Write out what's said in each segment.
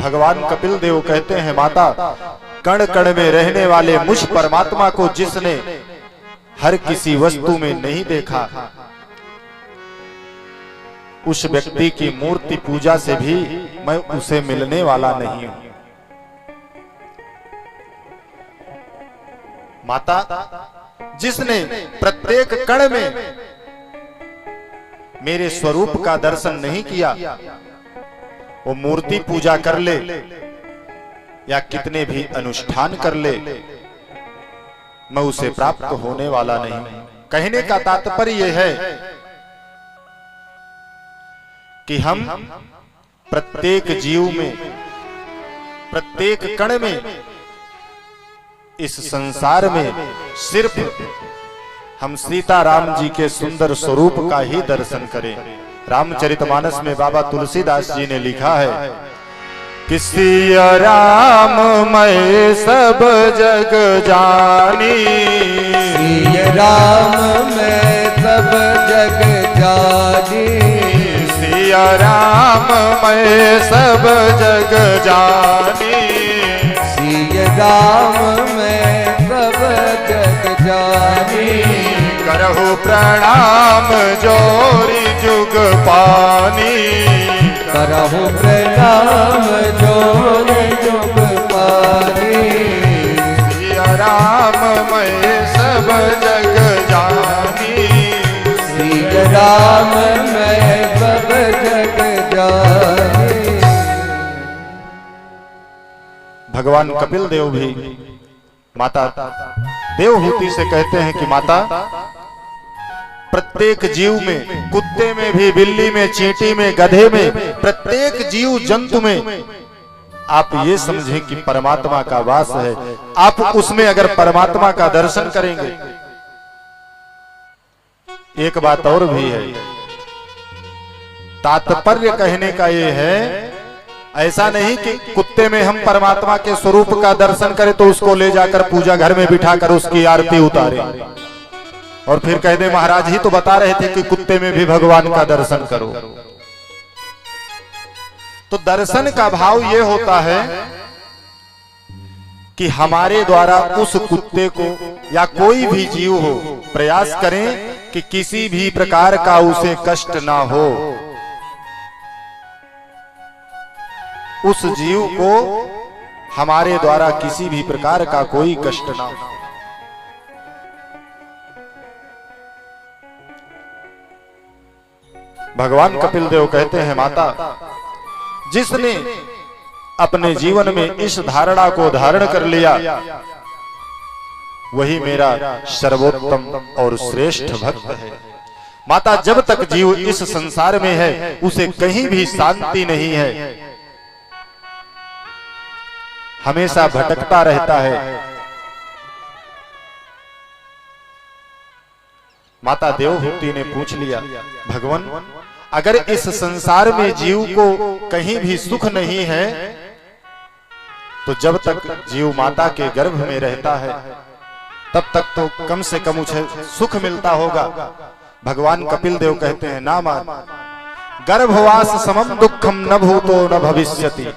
भगवान कपिल देव कहते हैं, माता कण कण में रहने वाले मुझ परमात्मा को जिसने हर किसी वस्तु में नहीं देखा, उस व्यक्ति की मूर्ति पूजा से भी मैं उसे मिलने वाला नहीं हूं। माता जिसने प्रत्येक कण में मेरे स्वरूप का दर्शन नहीं किया, वो मूर्ति पूजा कर ले या कितने भी अनुष्ठान कर ले, मैं उसे प्राप्त होने वाला नहीं। कहने का तात्पर्य यह है कि हम प्रत्येक जीव में, प्रत्येक कण में, इस संसार में सिर्फ हम सीताराम जी के सुंदर स्वरूप का ही दर्शन करें। रामचरितमानस में बाबा तुलसीदास जी ने लिखा है कि सिया राम मैं सब जग जानी, सिया राम मैं सब जग जानी, सिया राम मैं सब जग जानी, सिया राम मैं सब जग जानी, करहु प्रणाम जोरी जुग पानी, करहु प्रणाम जोरी जुग पानी, सिया राम मैं सब जग जानी, सिया राम मैं सब जग जानी। भगवान कपिल देव भी माता देवहूति से कहते हैं कि माता प्रत्येक जीव में, कुत्ते में भी, बिल्ली में, चींटी में, गधे में, प्रत्येक जीव जंतु में आप ये समझें कि परमात्मा का वास है। आप उसमें अगर परमात्मा का दर्शन करेंगे, एक बात और भी है, तात्पर्य कहने का ये है, ऐसा नहीं कि कुत्ते में हम परमात्मा के स्वरूप का दर्शन करें तो उसको ले जाकर पूजा घर में बिठाकर उसकी आरती उतारे और फिर कह दे महाराज ही तो बता रहे थे कि कुत्ते में भी भगवान का दर्शन करो। तो दर्शन का भाव ये होता है कि हमारे द्वारा उस कुत्ते को या कोई भी जीव हो, प्रयास करें कि किसी भी प्रकार का उसे कष्ट ना हो, उस जीव को हमारे द्वारा किसी भी प्रकार का कोई कष्ट ना हो। भगवान कपिल देव कहते हैं, माता जिसने अपने जीवन में इस धारणा को धारण कर लिया, वही मेरा सर्वोत्तम और श्रेष्ठ भक्त है। माता जब तक जीव इस संसार में है, उसे कहीं भी शांति नहीं है, हमेशा भटकता रहता है। माता देवहूति ने पूछ लिया, भगवान अगर इस संसार में जीव को कहीं भी सुख नहीं है, तो जब तक जीव माता के गर्भ में रहता है तब तक तो कम से कम उसे सुख मिलता होगा। भगवान कपिल देव कहते हैं, ना मान, गर्भवास समम दुखम न भूतो न भविष्यति।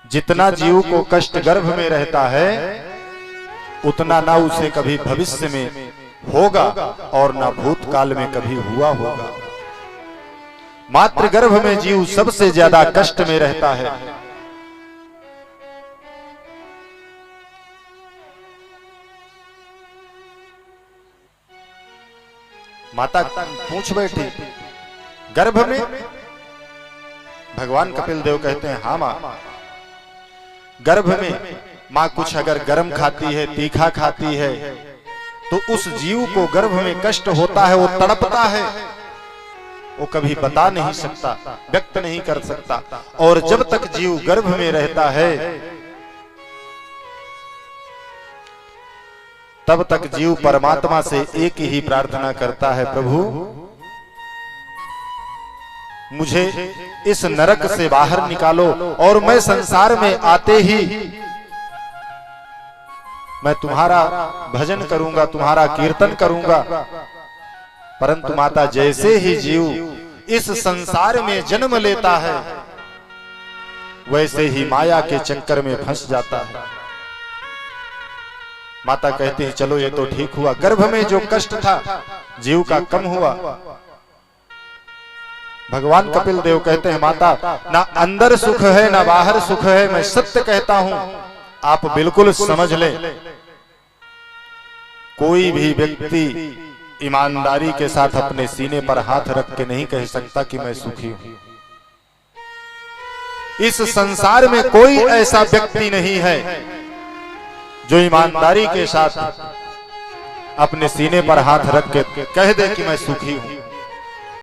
जितना जीव को कष्ट गर्भ में रहता है, उतना ना उसे कभी भविष्य में होगा और ना भूतकाल में कभी हुआ होगा। मातृ गर्भ में जीव सबसे ज्यादा कष्ट में रहता है। माता पूछ बैठी, गर्भ में? भगवान कपिल देव कहते हैं, हाँ मां, गर्भ में मां कुछ अगर गर्म खाती है, तीखा खाती है, तो उस जीव को गर्भ में कष्ट होता है, वो तड़पता है, वो कभी बता नहीं सकता, व्यक्त नहीं कर सकता। और जब तक जीव गर्भ में रहता है, तब तक जीव परमात्मा से एक ही प्रार्थना करता है, प्रभु मुझे इस नरक से बाहर निकालो और मैं संसार में आते ही मैं तुम्हारा भजन करूंगा, तुम्हारा कीर्तन करूंगा। परंतु माता जैसे ही जीव इस संसार में जन्म लेता है, वैसे ही माया के चक्कर में फंस जाता है। माता कहती है चलो ये तो ठीक हुआ, गर्भ में जो कष्ट था जीव का कम हुआ। भगवान कपिल देव कहते हैं माता ना अंदर सुख है ना बाहर सुख है, मैं सत्य कहता हूं, आप बिल्कुल समझ लें। कोई भी व्यक्ति ईमानदारी के साथ अपने सीने पर हाथ रख के नहीं कह सकता कि मैं सुखी हूं। इस संसार में कोई ऐसा व्यक्ति नहीं है जो ईमानदारी के साथ अपने सीने पर हाथ रख के कह दे कि मैं सुखी हूं।